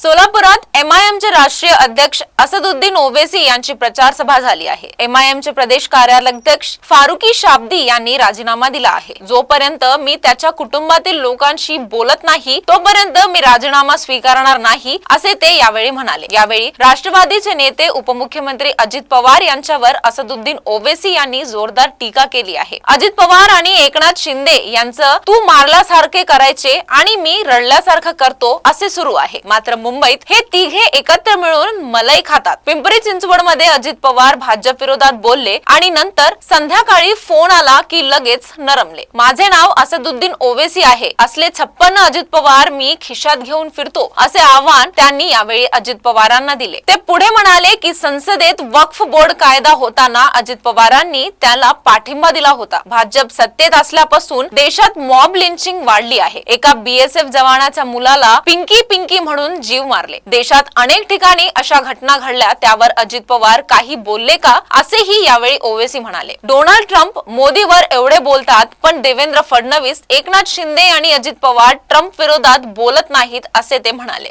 सोलापुरात एमआयएमचे राष्ट्रीय अध्यक्ष असदुद्दीन ओवैसी यांची प्रचार सभा झाली आहे। एमआयएमचे प्रदेश कार्याध्यक्ष फारुकी शाब्दी यांनी राजीनामा दिला आहे। जोपर्यंत मी त्याच्या कुटुंबातील लोकांशी बोलत नाही तोपर्यंत मी राजीनामा स्वीकारणार नाही असे ते यावेळी म्हणाले। यावेळी राष्ट्रवादीचे नेते उपमुख्यमंत्री अजित पवार यांच्यावर असदुद्दीन ओवैसी यांनी जोरदार टीका केली आहे। अजित पवार आणि एकनाथ शिंदे यांचं तू मारल्यासारखे करायचे आणि मी रडल्यासारखं करतो असे सुरू आहे। मात्र मुंबईत हे तिघे एकत्र मिळून मलाई खातात। पिंपरी चिंचवड मध्ये अजित पवार भाजप विरोधात बोलले आणि नंतर संध्याकाळी फोन आला की लगेच नरमले। माझे नाव असदुद्दीन ओवैसी आहे, असले 56 अजित पवार मी खिशात घेऊन फिरतो असे आव्हान त्यांनी यावेळी अजित पवारांना दिले। ते पुढे म्हणाले की संसदेत वक्फ बोर्ड कायदा होताना अजित पवारांनी त्याला पाठिंबा दिला होता। भाजप सत्तेत असल्यापासून देशात मॉब लिंचिंग वाढली आहे। एका बीएसएफ जवानाच्या मुलाला पिंकी पिंकी म्हणून जीव मारले। देशात अनेक ठिकाणी अशा घटना घडल्या, त्यावर अजित पवार काही बोलले का असेही यावेळी ओवैसी म्हणाले। डोनाल्ड ट्रम्प मोदीवर एवढे बोलतात पण देवेंद्र फडणवीस, एकनाथ शिंदे आणि अजित पवार ट्रम्प विरोधात बोलत नाहीत असे ते म्हणाले।